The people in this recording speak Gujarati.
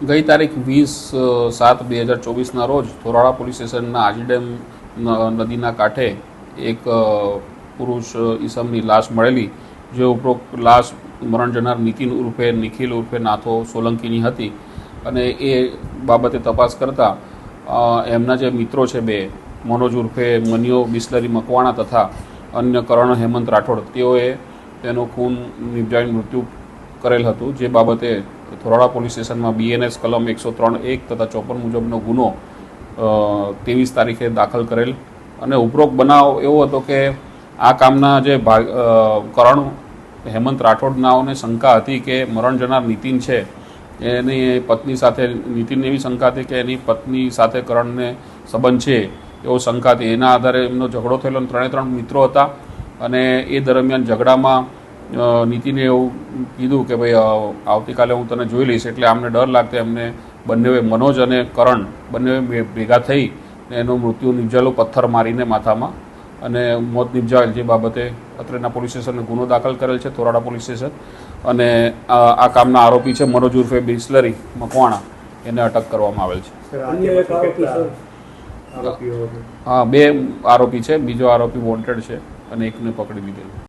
ગઈ તારીખ 20/7/2024ના રોજ થોરાળા પોલીસ સ્ટેશનના આજી ડેમ નદીના કાંઠે એક પુરુષ ઈસમની લાશ મળેલી, જે ઉપરોક્ત લાશ મરણ જનાર નીતિન ઉર્ફે નિખિલ ઉર્ફે નાથો સોલંકીની હતી. અને એ બાબતે તપાસ કરતાં એમના જે મિત્રો છે બે, મનોજ ઉર્ફે મનિયો બિસ્લરી મકવાણા તથા અન્ય કરણ હેમંત રાઠોડ, તેઓએ તેનું ખૂન નિપજાવી મૃત્યુ કરેલ હતું. જે બાબતે થોરાળા પોલીસ સ્ટેશનમાં BNS કલમ 103(1) તથા 54 મુજબનો ગુનો 23 તારીખે દાખલ કરેલ. અને ઉપરોક્ત બનાવ એવો હતો કે આ કામના જે કરણ હેમંત રાઠોડનાઓને શંકા હતી કે મરણ જનાર નીતિન છે એની પત્ની સાથે, નીતિનને એવી શંકા હતી કે એની પત્ની સાથે કરણને સંબંધ છે એવો શંકા હતી. એના આધારે એમનો ઝઘડો થયેલો. ત્રણે મિત્રો હતા અને એ દરમિયાન ઝઘડામાં નીતિને એવું કીધું કે ભાઈ આવતીકાલે હું તને જોઈ લઈશ. એટલે આમને ડર લાગતો એમને બંને, મનોજ અને કરણ બંને ભેગા થઈ એનું મૃત્યુ નિપજાવેલું, પથ્થર મારીને માથામાં, અને મોત નિપજાવેલ. જે બાબતે અત્રેના પોલીસ સ્ટેશને ગુનો દાખલ કરેલ છે, થોરાળા પોલીસ સ્ટેશન. અને આ કામના આરોપી છે મનોજ ઉર્ફે બિસ્લરી મકવાણા, એને અટક કરવામાં આવેલ છે. હા, 2 આરોપી છે, બીજો આરોપી વોન્ટેડ છે અને એકને પકડી લીધેલ.